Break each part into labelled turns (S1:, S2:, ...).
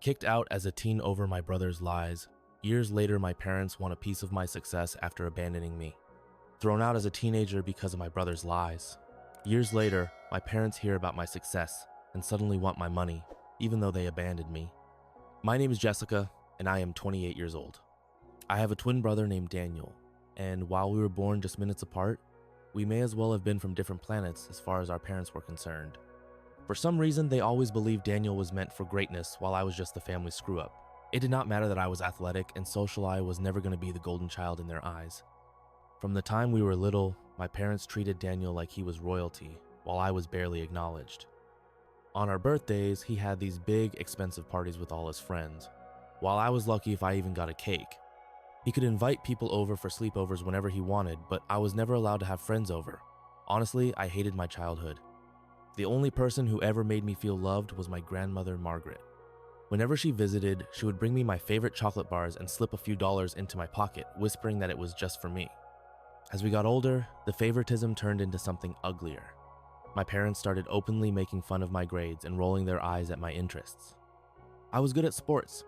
S1: Kicked out as a teen over my brother's lies, years later my parents want a piece of my success after abandoning me. Thrown out as a teenager because of my brother's lies. Years later, my parents hear about my success and suddenly want my money, even though they abandoned me. My name is Jessica, and I am 28 years old. I have a twin brother named Daniel, and while we were born just minutes apart, we may as well have been from different planets as far as our parents were concerned. For some reason, they always believed Daniel was meant for greatness while I was just the family screw-up. It did not matter that I was athletic, and social I was never going to be the golden child in their eyes. From the time we were little, my parents treated Daniel like he was royalty, while I was barely acknowledged. On our birthdays, he had these big, expensive parties with all his friends, while I was lucky if I even got a cake. He could invite people over for sleepovers whenever he wanted, but I was never allowed to have friends over. Honestly, I hated my childhood. The only person who ever made me feel loved was my grandmother, Margaret. Whenever she visited, she would bring me my favorite chocolate bars and slip a few dollars into my pocket, whispering that it was just for me. As we got older, the favoritism turned into something uglier. My parents started openly making fun of my grades and rolling their eyes at my interests. I was good at sports,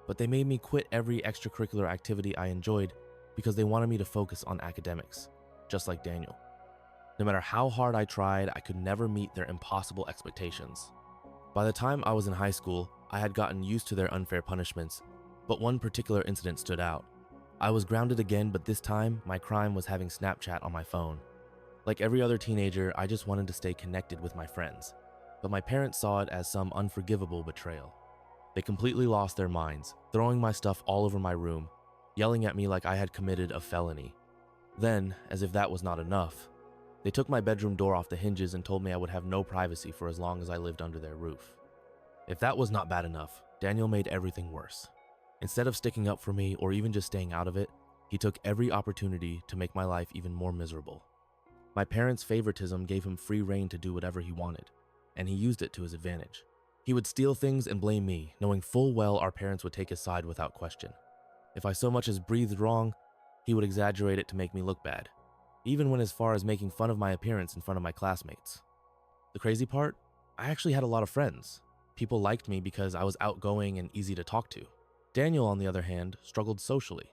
S1: but they made me quit every extracurricular activity I enjoyed because they wanted me to focus on academics, just like Daniel. No matter how hard I tried, I could never meet their impossible expectations. By the time I was in high school, I had gotten used to their unfair punishments, but one particular incident stood out. I was grounded again, but this time, my crime was having Snapchat on my phone. Like every other teenager, I just wanted to stay connected with my friends, but my parents saw it as some unforgivable betrayal. They completely lost their minds, throwing my stuff all over my room, yelling at me like I had committed a felony. Then, as if that was not enough, they took my bedroom door off the hinges and told me I would have no privacy for as long as I lived under their roof. If that was not bad enough, Daniel made everything worse. Instead of sticking up for me or even just staying out of it, he took every opportunity to make my life even more miserable. My parents' favoritism gave him free rein to do whatever he wanted, and he used it to his advantage. He would steal things and blame me, knowing full well our parents would take his side without question. If I so much as breathed wrong, he would exaggerate it to make me look bad, even went as far as making fun of my appearance in front of my classmates. The crazy part? I actually had a lot of friends. People liked me because I was outgoing and easy to talk to. Daniel, on the other hand, struggled socially.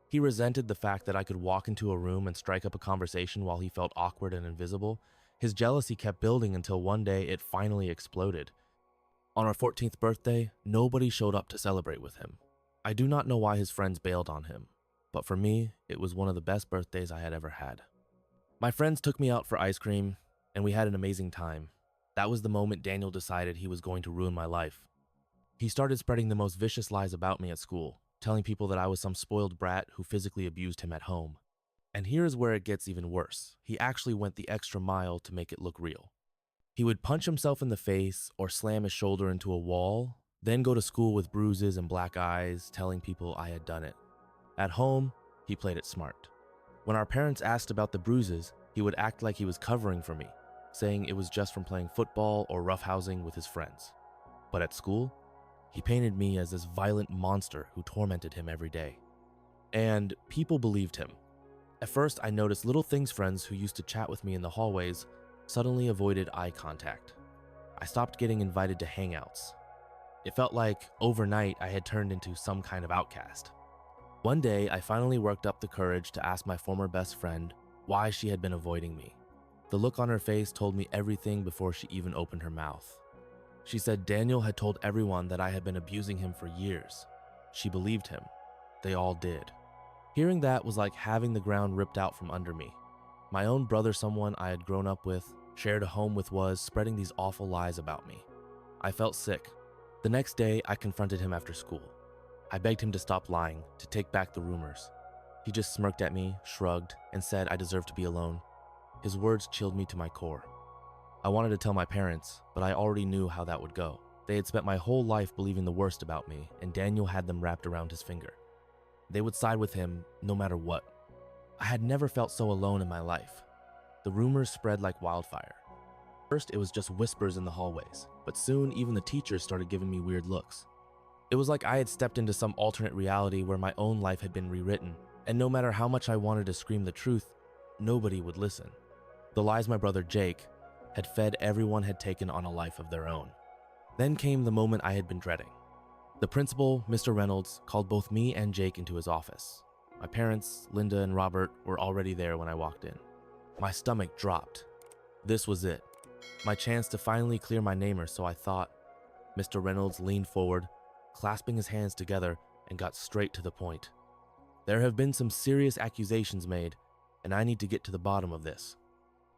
S1: He resented the fact that I could walk into a room and strike up a conversation while he felt awkward and invisible. His jealousy kept building until one day it finally exploded. On our 14th birthday, nobody showed up to celebrate with him. I do not know why his friends bailed on him, but for me, it was one of the best birthdays I had ever had. My friends took me out for ice cream, and we had an amazing time. That was the moment Daniel decided he was going to ruin my life. He started spreading the most vicious lies about me at school, telling people that I was some spoiled brat who physically abused him at home. And here is where it gets even worse. He actually went the extra mile to make it look real. He would punch himself in the face or slam his shoulder into a wall, then go to school with bruises and black eyes, telling people I had done it. At home, he played it smart. When our parents asked about the bruises, he would act like he was covering for me, saying it was just from playing football or roughhousing with his friends. But at school, he painted me as this violent monster who tormented him every day. And people believed him. At first, I noticed little things friends who used to chat with me in the hallways suddenly avoided eye contact. I stopped getting invited to hangouts. It felt like, overnight, I had turned into some kind of outcast. One day, I finally worked up the courage to ask my former best friend why she had been avoiding me. The look on her face told me everything before she even opened her mouth. She said Daniel had told everyone that I had been abusing him for years. She believed him. They all did. Hearing that was like having the ground ripped out from under me. My own brother, someone I had grown up with, shared a home with, was spreading these awful lies about me. I felt sick. The next day, I confronted him after school. I begged him to stop lying, to take back the rumors. He just smirked at me, shrugged, and said I deserved to be alone. His words chilled me to my core. I wanted to tell my parents, but I already knew how that would go. They had spent my whole life believing the worst about me, and Daniel had them wrapped around his finger. They would side with him no matter what. I had never felt so alone in my life. The rumors spread like wildfire. First, it was just whispers in the hallways, but soon even the teachers started giving me weird looks. It was like I had stepped into some alternate reality where my own life had been rewritten, and no matter how much I wanted to scream the truth, nobody would listen. The lies my brother Jake had fed everyone had taken on a life of their own. Then came the moment I had been dreading. The principal, Mr. Reynolds, called both me and Jake into his office. My parents, Linda and Robert, were already there when I walked in. My stomach dropped. This was it. My chance to finally clear my name, or so I thought. Mr. Reynolds leaned forward, clasping his hands together, and got straight to the point. There have been some serious accusations made, and I need to get to the bottom of this.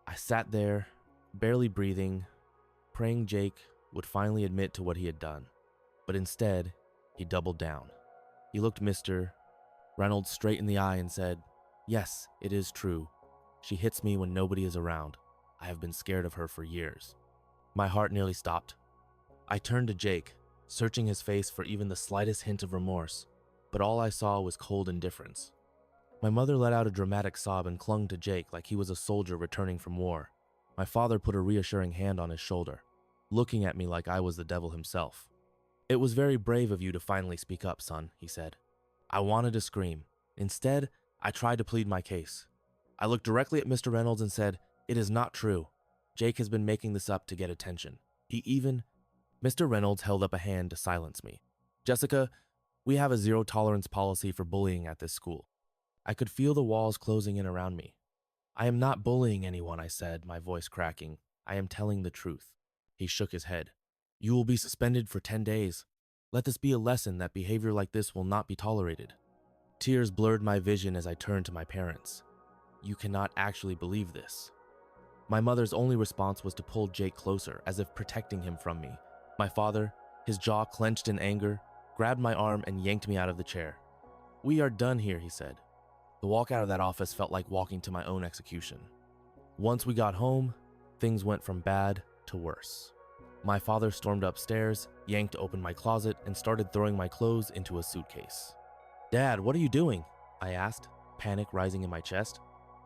S1: I sat there, barely breathing, praying Jake would finally admit to what he had done. But instead, he doubled down. He looked Mr. Reynolds straight in the eye and said, "Yes, it is true. She hits me when nobody is around. I have been scared of her for years." My heart nearly stopped. I turned to Jake, searching his face for even the slightest hint of remorse, but all I saw was cold indifference. My mother let out a dramatic sob and clung to Jake like he was a soldier returning from war. My father put a reassuring hand on his shoulder, looking at me like I was the devil himself. "It was very brave of you to finally speak up, son," he said. I wanted to scream. Instead, I tried to plead my case. I looked directly at Mr. Reynolds and said, "It is not true. Jake has been making this up to get attention. He even..." Mr. Reynolds held up a hand to silence me. "Jessica, we have a zero-tolerance policy for bullying at this school." I could feel the walls closing in around me. "I am not bullying anyone," I said, my voice cracking. "I am telling the truth." He shook his head. "You will be suspended for 10 days. Let this be a lesson that behavior like this will not be tolerated." Tears blurred my vision as I turned to my parents. "You cannot actually believe this." My mother's only response was to pull Jake closer, as if protecting him from me. My father, his jaw clenched in anger, grabbed my arm and yanked me out of the chair. "We are done here," he said. The walk out of that office felt like walking to my own execution. Once we got home, things went from bad to worse. My father stormed upstairs, yanked open my closet, and started throwing my clothes into a suitcase. "Dad, what are you doing?" I asked, panic rising in my chest.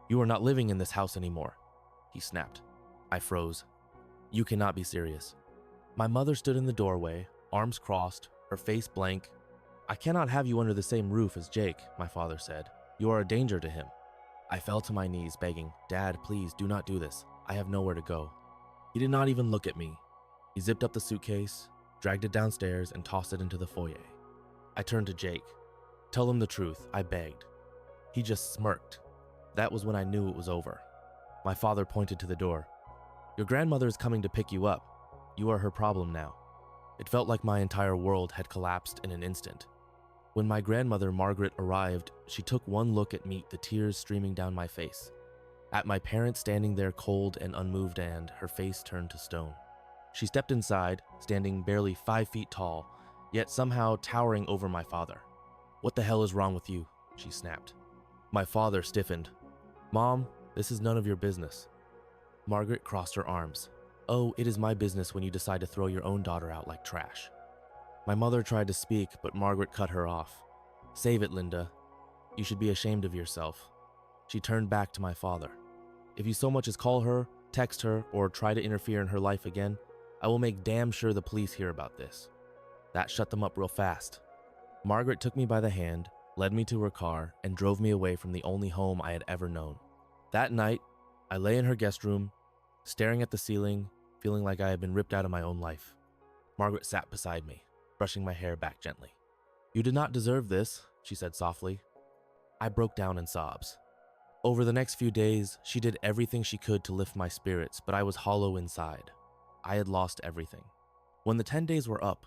S1: "You are not living in this house anymore," he snapped. I froze. "You cannot be serious." My mother stood in the doorway, arms crossed, her face blank. "I cannot have you under the same roof as Jake," my father said. "You are a danger to him." I fell to my knees, begging, "Dad, please do not do this. I have nowhere to go." He did not even look at me. He zipped up the suitcase, dragged it downstairs, and tossed it into the foyer. I turned to Jake. "Tell him the truth," I begged. He just smirked. That was when I knew it was over. My father pointed to the door. "Your grandmother is coming to pick you up. You are her problem now." It felt like my entire world had collapsed in an instant. When my grandmother, Margaret, arrived, she took one look at me, the tears streaming down my face. At my parents standing there cold and unmoved, and her face turned to stone. She stepped inside, standing barely 5 feet tall, yet somehow towering over my father. "What the hell is wrong with you?" she snapped. My father stiffened. "Mom, this is none of your business." Margaret crossed her arms. "Oh, it is my business when you decide to throw your own daughter out like trash." My mother tried to speak, but Margaret cut her off. "Save it, Linda. You should be ashamed of yourself." She turned back to my father. "If you so much as call her, text her, or try to interfere in her life again, I will make damn sure the police hear about this." That shut them up real fast. Margaret took me by the hand, led me to her car, and drove me away from the only home I had ever known. That night, I lay in her guest room, staring at the ceiling, feeling like I had been ripped out of my own life. Margaret sat beside me, brushing my hair back gently. "You did not deserve this," she said softly. I broke down in sobs. Over the next few days, she did everything she could to lift my spirits, but I was hollow inside. I had lost everything. When the 10 days were up,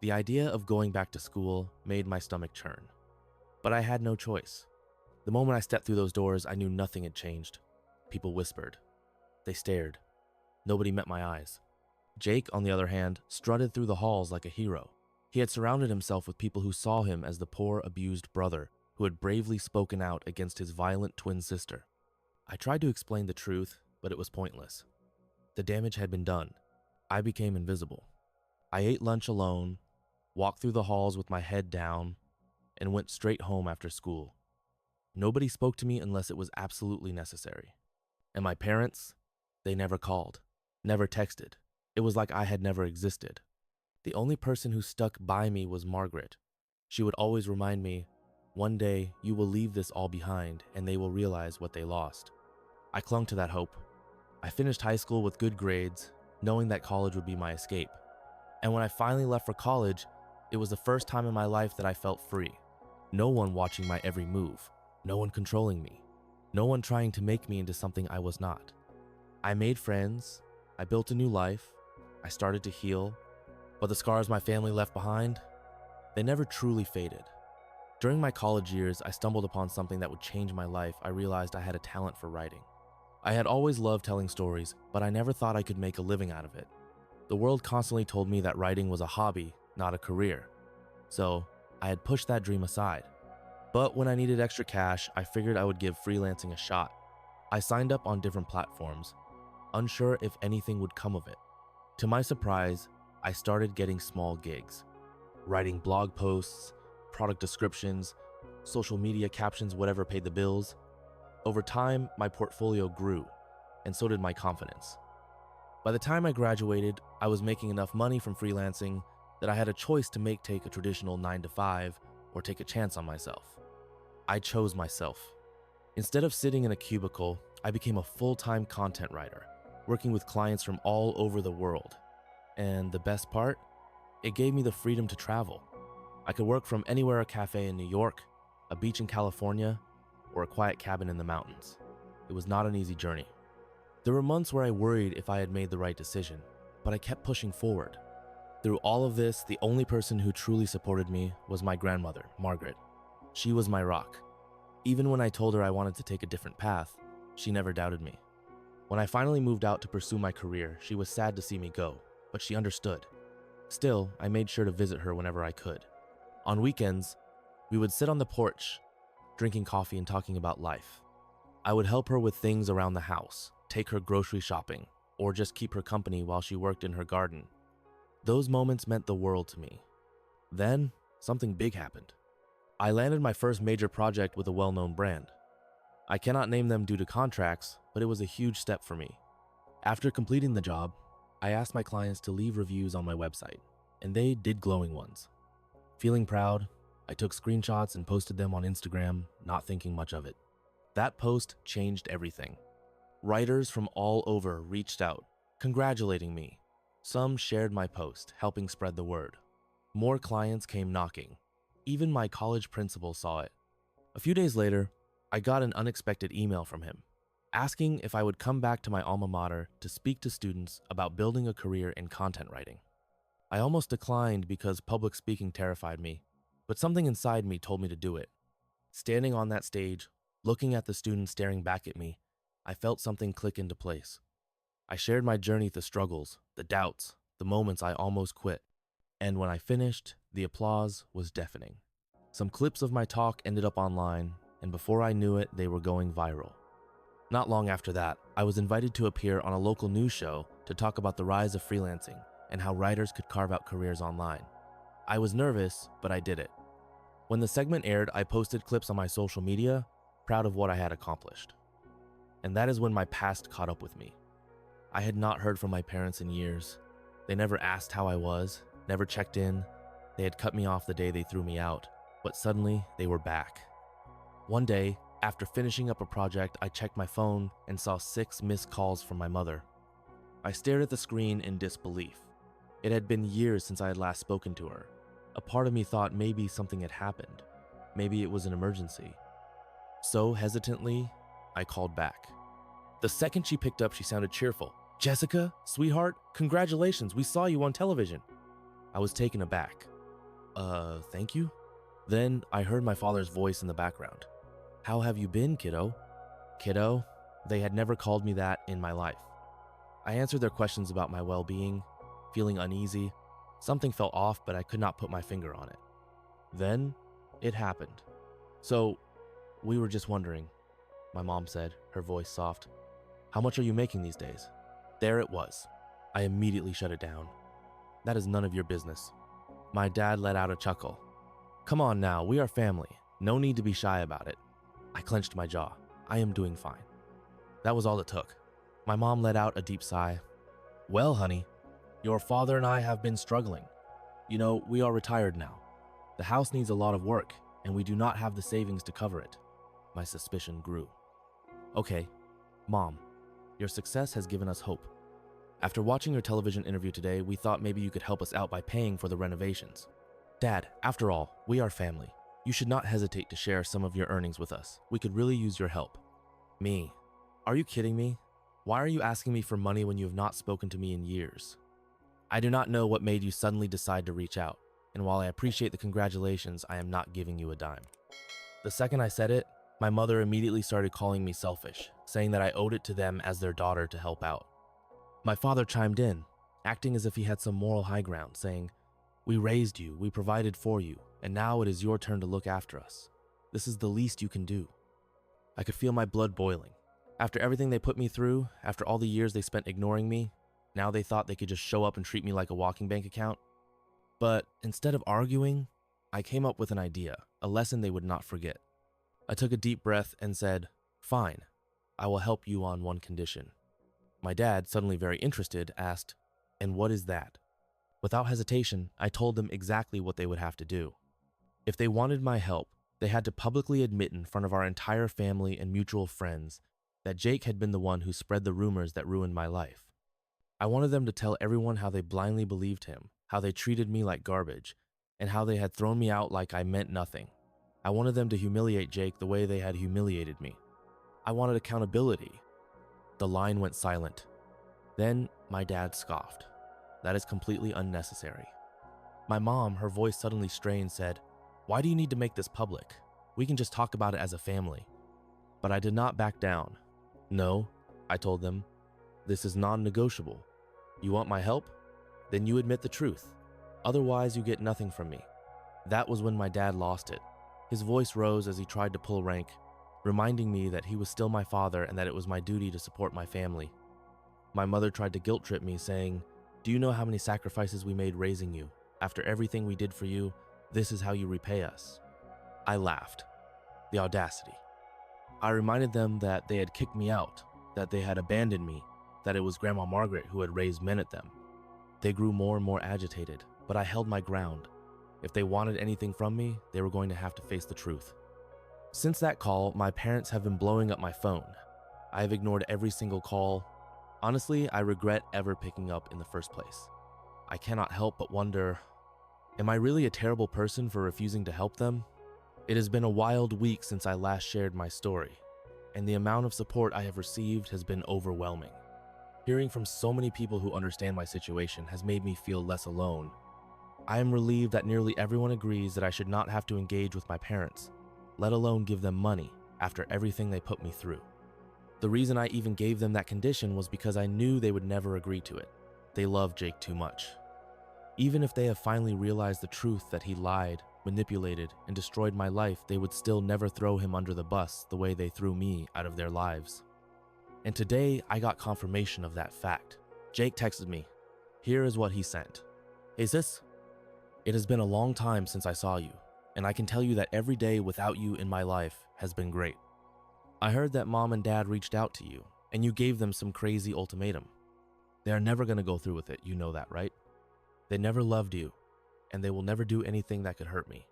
S1: the idea of going back to school made my stomach churn. But I had no choice. The moment I stepped through those doors, I knew nothing had changed. People whispered. They stared. Nobody met my eyes. Jake, on the other hand, strutted through the halls like a hero. He had surrounded himself with people who saw him as the poor, abused brother who had bravely spoken out against his violent twin sister. I tried to explain the truth, but it was pointless. The damage had been done. I became invisible. I ate lunch alone, walked through the halls with my head down, and went straight home after school. Nobody spoke to me unless it was absolutely necessary. And my parents, they never called, never texted. It was like I had never existed. The only person who stuck by me was Margaret. She would always remind me, "One day you will leave this all behind and they will realize what they lost." I clung to that hope. I finished high school with good grades, knowing that college would be my escape. And when I finally left for college, It was the first time in my life that I felt free. No one watching my every move, no one controlling me, no one trying to make me into something I was not. I made friends, I built a new life, I started to heal, but the scars my family left behind, they never truly faded. During my college years, I stumbled upon something that would change my life. I realized I had a talent for writing. I had always loved telling stories, but I never thought I could make a living out of it. The world constantly told me that writing was a hobby, not a career. So I had pushed that dream aside. But when I needed extra cash, I figured I would give freelancing a shot. I signed up on different platforms, unsure if anything would come of it. To my surprise, I started getting small gigs, writing blog posts, product descriptions, social media captions, whatever paid the bills. Over time, my portfolio grew, and so did my confidence. By the time I graduated, I was making enough money from freelancing that I had a choice to take a traditional 9-to-5 or take a chance on myself. I chose myself. Instead of sitting in a cubicle, I became a full-time content writer, working with clients from all over the world. And the best part? It gave me the freedom to travel. I could work from anywhere: a cafe in New York, a beach in California, or a quiet cabin in the mountains. It was not an easy journey. There were months where I worried if I had made the right decision, but I kept pushing forward. Through all of this, the only person who truly supported me was my grandmother, Margaret. She was my rock. Even when I told her I wanted to take a different path, she never doubted me. When I finally moved out to pursue my career, she was sad to see me go, but she understood. Still, I made sure to visit her whenever I could. On weekends, we would sit on the porch, drinking coffee and talking about life. I would help her with things around the house, take her grocery shopping, or just keep her company while she worked in her garden. Those moments meant the world to me. Then, something big happened. I landed my first major project with a well-known brand. I cannot name them due to contracts, but it was a huge step for me. After completing the job, I asked my clients to leave reviews on my website, and they did glowing ones. Feeling proud, I took screenshots and posted them on Instagram, not thinking much of it. That post changed everything. Writers from all over reached out, congratulating me. Some shared my post, helping spread the word. More clients came knocking. Even my college principal saw it. A few days later, I got an unexpected email from him, asking if I would come back to my alma mater to speak to students about building a career in content writing. I almost declined because public speaking terrified me, but something inside me told me to do it. Standing on that stage, looking at the students staring back at me, I felt something click into place. I shared my journey, the struggles, the doubts, the moments I almost quit. And when I finished, the applause was deafening. Some clips of my talk ended up online, and before I knew it, they were going viral. Not long after that, I was invited to appear on a local news show to talk about the rise of freelancing and how writers could carve out careers online. I was nervous, but I did it. When the segment aired, I posted clips on my social media, proud of what I had accomplished. And that is when my past caught up with me. I had not heard from my parents in years. They never asked how I was, never checked in. They had cut me off the day they threw me out, but suddenly they were back. One day, after finishing up a project, I checked my phone and saw 6 missed calls from my mother. I stared at the screen in disbelief. It had been years since I had last spoken to her. A part of me thought maybe something had happened. Maybe it was an emergency. So hesitantly, I called back. The second she picked up, she sounded cheerful. "Jessica, sweetheart, congratulations, we saw you on television." I was taken aback. Thank you?" Then I heard my father's voice in the background. "How have you been, kiddo?" Kiddo? They had never called me that in my life. I answered their questions about my well-being, feeling uneasy. Something felt off, but I could not put my finger on it. Then, it happened. "So, we were just wondering," my mom said, her voice soft. "How much are you making these days?" There it was. I immediately shut it down. "That is none of your business." My dad let out a chuckle. "Come on now, we are family. No need to be shy about it." I clenched my jaw. I am doing fine. That was all it took. My mom let out a deep sigh. "Well, honey, your father and I have been struggling. You know, we are retired now. The house needs a lot of work, and we do not have the savings to cover it." My suspicion grew. "Okay, Mom, your success has given us hope. After watching your television interview today, we thought maybe you could help us out by paying for the renovations." Dad, after all, we are family. You should not hesitate to share some of your earnings with us. We could really use your help. Me. Are you kidding me? Why are you asking me for money when you have not spoken to me in years? I do not know what made you suddenly decide to reach out, and while I appreciate the congratulations, I am not giving you a dime. The second I said it, my mother immediately started calling me selfish, saying that I owed it to them as their daughter to help out. My father chimed in, acting as if he had some moral high ground, saying, "We raised you, we provided for you, and now it is your turn to look after us. This is the least you can do." I could feel my blood boiling. After everything they put me through, after all the years they spent ignoring me, now they thought they could just show up and treat me like a walking bank account. But instead of arguing, I came up with an idea, a lesson they would not forget. I took a deep breath and said, "Fine, I will help you on one condition." My dad, suddenly very interested, asked, "And what is that?" Without hesitation, I told them exactly what they would have to do. If they wanted my help, they had to publicly admit in front of our entire family and mutual friends that Jake had been the one who spread the rumors that ruined my life. I wanted them to tell everyone how they blindly believed him, how they treated me like garbage, and how they had thrown me out like I meant nothing. I wanted them to humiliate Jake the way they had humiliated me. I wanted accountability. The line went silent. Then my dad scoffed. "That is completely unnecessary." My mom, her voice suddenly strained, said, "Why do you need to make this public? We can just talk about it as a family." But I did not back down. "No," I told them, "this is non-negotiable. You want my help? Then you admit the truth. Otherwise, you get nothing from me." That was when my dad lost it. His voice rose as he tried to pull rank, reminding me that he was still my father and that it was my duty to support my family. My mother tried to guilt trip me, saying, "Do you know how many sacrifices we made raising you? After everything we did for you, this is how you repay us." I laughed. The audacity. I reminded them that they had kicked me out, that they had abandoned me, that it was Grandma Margaret who had raised men at them. They grew more and more agitated, but I held my ground. If they wanted anything from me, they were going to have to face the truth. Since that call, my parents have been blowing up my phone. I have ignored every single call. Honestly, I regret ever picking up in the first place. I cannot help but wonder, am I really a terrible person for refusing to help them? It has been a wild week since I last shared my story, and the amount of support I have received has been overwhelming. Hearing from so many people who understand my situation has made me feel less alone. I am relieved that nearly everyone agrees that I should not have to engage with my parents, let alone give them money after everything they put me through. The reason I even gave them that condition was because I knew they would never agree to it. They love Jake too much. Even if they have finally realized the truth that he lied, manipulated, and destroyed my life, they would still never throw him under the bus the way they threw me out of their lives. And today, I got confirmation of that fact. Jake texted me. Here is what he sent. "Hey sis, it has been a long time since I saw you, and I can tell you that every day without you in my life has been great. I heard that mom and dad reached out to you, and you gave them some crazy ultimatum. They are never going to go through with it, you know that, right? They never loved you, and they will never do anything that could hurt me.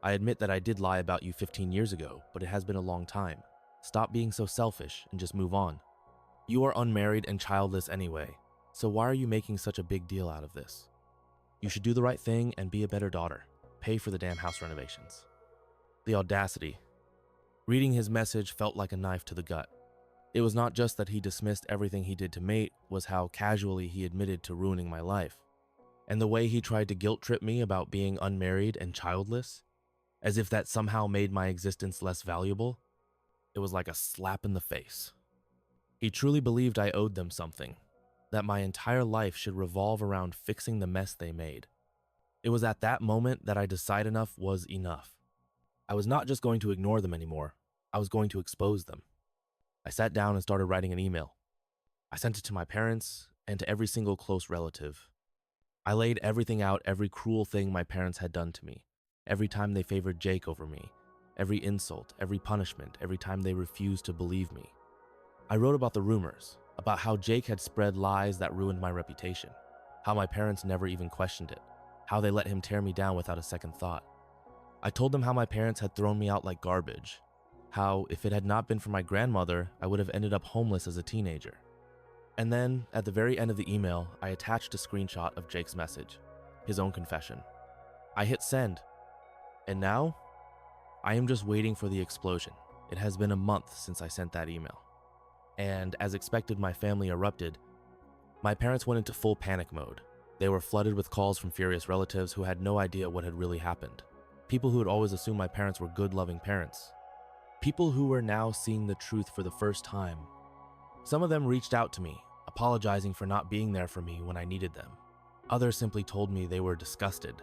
S1: I admit that I did lie about you 15 years ago, but it has been a long time. Stop being so selfish and just move on. You are unmarried and childless anyway, so why are you making such a big deal out of this? You should do the right thing and be a better daughter. Pay for the damn house renovations." The audacity. Reading his message felt like a knife to the gut. It was not just that he dismissed everything he did to mate, was how casually he admitted to ruining my life. And the way he tried to guilt trip me about being unmarried and childless, as if that somehow made my existence less valuable. It was like a slap in the face. He truly believed I owed them something, that my entire life should revolve around fixing the mess they made. It was at that moment that I decided enough was enough. I was not just going to ignore them anymore, I was going to expose them. I sat down and started writing an email. I sent it to my parents and to every single close relative. I laid everything out, every cruel thing my parents had done to me, every time they favored Jake over me, every insult, every punishment, every time they refused to believe me. I wrote about the rumors, about how Jake had spread lies that ruined my reputation, how my parents never even questioned it, how they let him tear me down without a second thought. I told them how my parents had thrown me out like garbage, how if it had not been for my grandmother, I would have ended up homeless as a teenager. And then, at the very end of the email, I attached a screenshot of Jake's message, his own confession. I hit send, and now I am just waiting for the explosion. It has been a month since I sent that email. And as expected, my family erupted. My parents went into full panic mode. They were flooded with calls from furious relatives who had no idea what had really happened. People who had always assumed my parents were good, loving parents. People who were now seeing the truth for the first time. Some of them reached out to me, apologizing for not being there for me when I needed them. Others simply told me they were disgusted.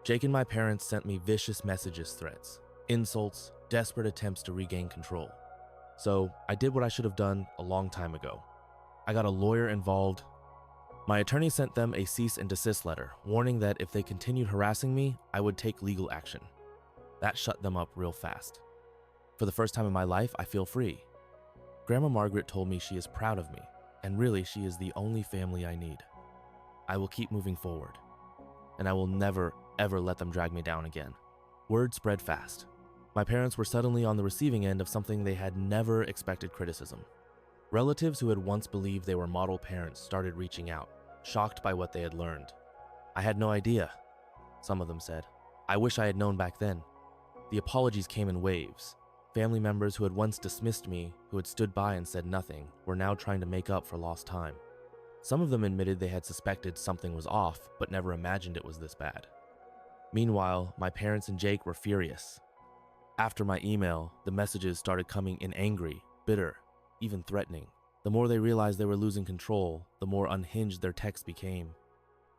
S1: Jake and my parents sent me vicious messages, threats, insults, desperate attempts to regain control. So I did what I should have done a long time ago. I got a lawyer involved. My attorney sent them a cease and desist letter, warning that if they continued harassing me, I would take legal action. That shut them up real fast. For the first time in my life, I feel free. Grandma Margaret told me she is proud of me, and really she is the only family I need. I will keep moving forward, and I will never, ever let them drag me down again. Word spread fast. My parents were suddenly on the receiving end of something they had never expected: criticism. Relatives who had once believed they were model parents started reaching out, shocked by what they had learned. I had no idea, some of them said. I wish I had known back then. The apologies came in waves. Family members who had once dismissed me, who had stood by and said nothing, were now trying to make up for lost time. Some of them admitted they had suspected something was off, but never imagined it was this bad. Meanwhile, my parents and Jake were furious. After my email, the messages started coming in angry, bitter, even threatening. The more they realized they were losing control, the more unhinged their texts became.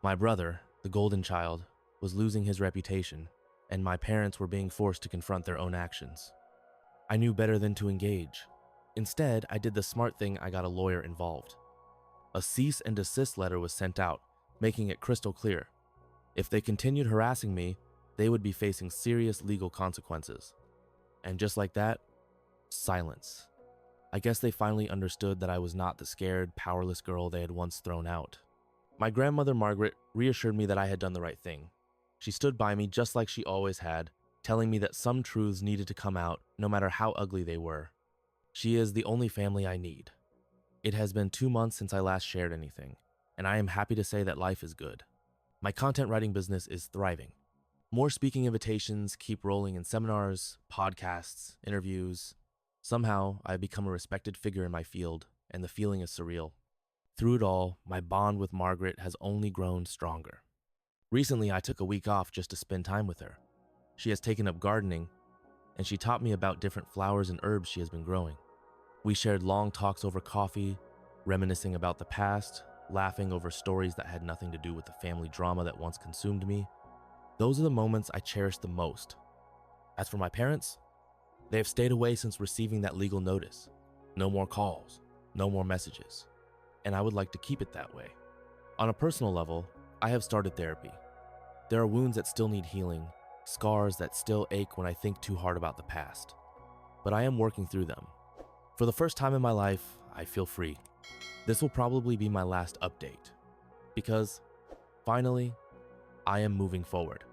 S1: My brother, the golden child, was losing his reputation, and my parents were being forced to confront their own actions. I knew better than to engage. Instead, I did the smart thing: I got a lawyer involved. A cease and desist letter was sent out, making it crystal clear. If they continued harassing me, they would be facing serious legal consequences. And just like that, silence. I guess they finally understood that I was not the scared, powerless girl they had once thrown out. My grandmother Margaret reassured me that I had done the right thing. She stood by me just like she always had, telling me that some truths needed to come out no matter how ugly they were. She is the only family I need. It has been 2 months since I last shared anything, and I am happy to say that life is good. My content writing business is thriving. More speaking invitations keep rolling in seminars, podcasts, interviews. Somehow, I have become a respected figure in my field, and the feeling is surreal. Through it all, my bond with Margaret has only grown stronger. Recently, I took a week off just to spend time with her. She has taken up gardening, and she taught me about different flowers and herbs she has been growing. We shared long talks over coffee, reminiscing about the past, laughing over stories that had nothing to do with the family drama that once consumed me. Those are the moments I cherish the most. As for my parents, they have stayed away since receiving that legal notice. No more calls, no more messages, and I would like to keep it that way. On a personal level, I have started therapy. There are wounds that still need healing, scars that still ache when I think too hard about the past, but I am working through them. For the first time in my life, I feel free. This will probably be my last update, because finally, I am moving forward.